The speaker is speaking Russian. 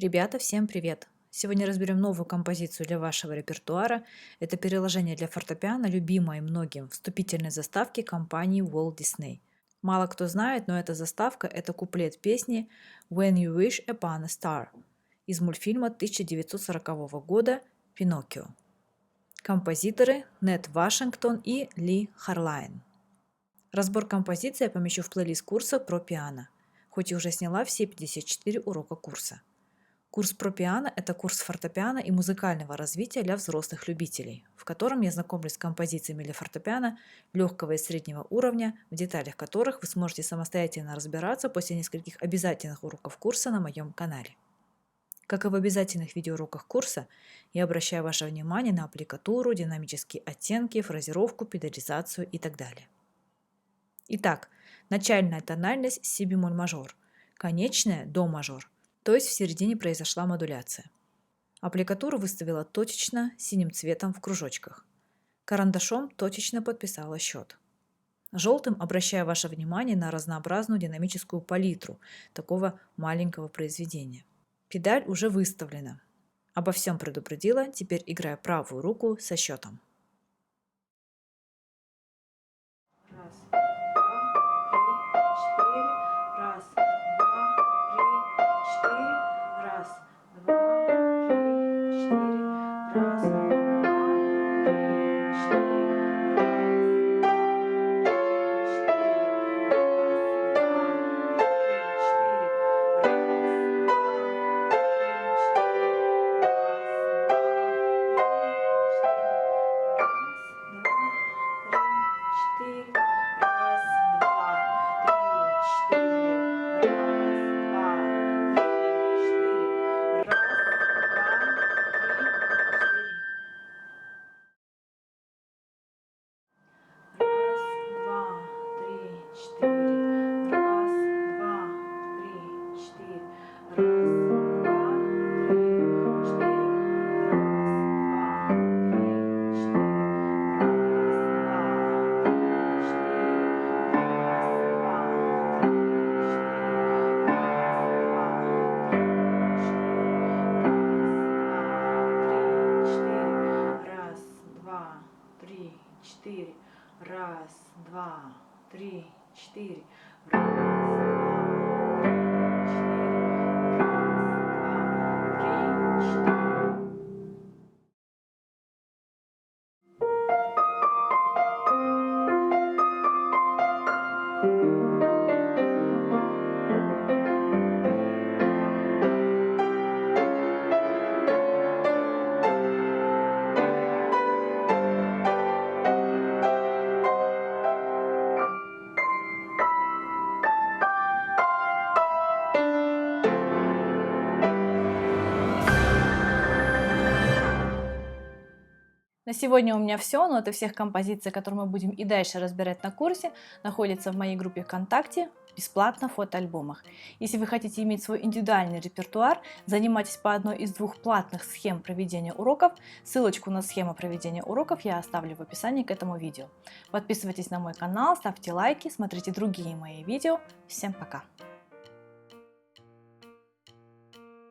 Ребята, всем привет! Сегодня разберем новую композицию для вашего репертуара. Это переложение для фортепиано любимой многим вступительной заставки компании Walt Disney. Мало кто знает, но эта заставка – это куплет песни «When You Wish Upon a Star» из мультфильма 1940 года «Пиноккио». Композиторы Нет Вашингтон и Ли Харлайн. Разбор композиции я помещу в плейлист курса про пиано, хоть и уже сняла все 54 урока курса. Курс про пиано – это курс фортепиано и музыкального развития для взрослых любителей, в котором я знакомлюсь с композициями для фортепиано легкого и среднего уровня, в деталях которых вы сможете самостоятельно разбираться после нескольких обязательных уроков курса на моем канале. Как и в обязательных видеоуроках курса, я обращаю ваше внимание на аппликатуру, динамические оттенки, фразировку, педализацию и так далее. Итак, начальная тональность си бемоль мажор, конечная до мажор. То есть в середине произошла модуляция. Аппликатуру выставила точечно синим цветом в кружочках. Карандашом точечно подписала счет. Желтым обращаю ваше внимание на разнообразную динамическую палитру такого маленького произведения. Педаль уже выставлена. Обо всем предупредила, теперь играю правую руку со счетом. Раз, два, три, четыре. Раз, два, три, четыре. Раз, два, три, четыре. На сегодня у меня все, но это всех композиций, которые мы будем и дальше разбирать на курсе, находятся в моей группе ВКонтакте бесплатно в фотоальбомах. Если вы хотите иметь свой индивидуальный репертуар, занимайтесь по одной из двух платных схем проведения уроков. Ссылочку на схему проведения уроков я оставлю в описании к этому видео. Подписывайтесь на мой канал, ставьте лайки, смотрите другие мои видео. Всем пока!